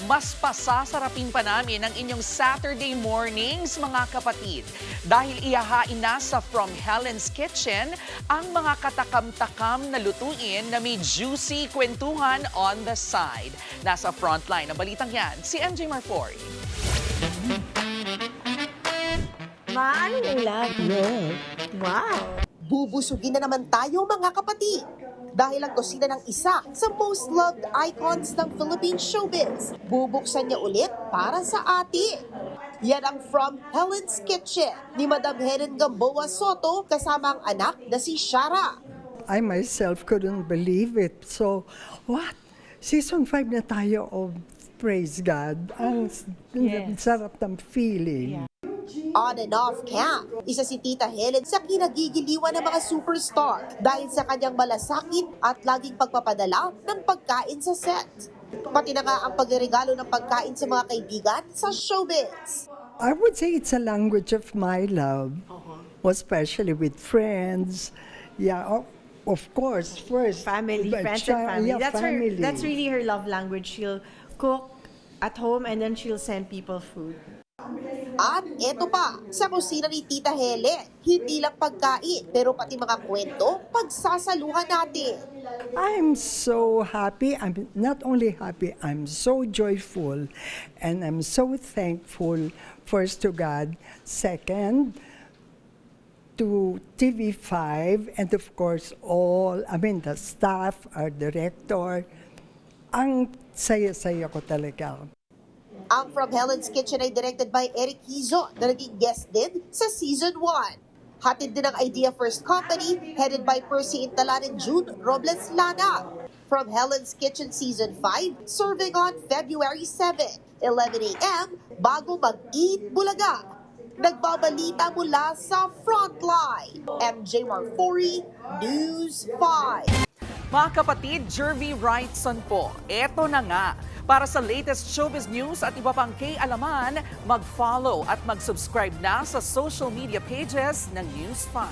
Mas pasasarapin pa namin ang inyong Saturday mornings, mga kapatid. Dahil ihahain na sa From Helen's Kitchen ang mga katakam-takam na lutuin na may juicy kwentuhan on the side. Nasa frontline ng balitang yan, si MJ Marfori. Ano yung love? Wow! Bubusugin na naman tayo mga kapatid. Dahil ang kusina ng isa sa most loved icons ng Philippine showbiz, bubuksan niya ulit para sa atin. Yan ang From Helen's Kitchen ni Madam Helen Gamboa Soto kasama ang anak na si Shara. I myself couldn't believe it. So, what? Season 5 na tayo of Praise God. Ang sarap ng feeling. On and off cam, isa si Tita Helen sa kinagigiliwan ng mga superstar dahil sa kanyang malasakit at laging pagpapadala ng pagkain sa set. Pati na nga ang pagregalo ng pagkain sa mga kaibigan sa showbiz. I would say it's a language of my love, especially with friends. Yeah, of course, first. Family, but friends and family. Yeah, family. That's really her love language. She'll cook at home and then she'll send people food. At eto pa, sa kusina ni Tita Helen, hindi lang pagkain, pero pati mga kwento, pagsasaluhan natin. I'm so happy. I'm not only happy, I'm so joyful. And I'm so thankful, first to God, second to TV5, and of course the staff, our director. Ang saya-saya ko talaga. Ang From Helen's Kitchen ay directed by Eric Hizo na naging guest din sa Season 1. Hatid din ang Idea First Company headed by Percy Intalan and June Robles Lana. From Helen's Kitchen Season 5, serving on February 7, 11 a.m. bago mag-eat Bulaga. Nagbabalita mula sa Frontline. MJ Marfori, News 5. Mga kapatid, Jervy Wrightson po. Eto na nga. Para sa latest showbiz news at iba pang kay-alaman, mag-follow at mag-subscribe na sa social media pages ng News 5.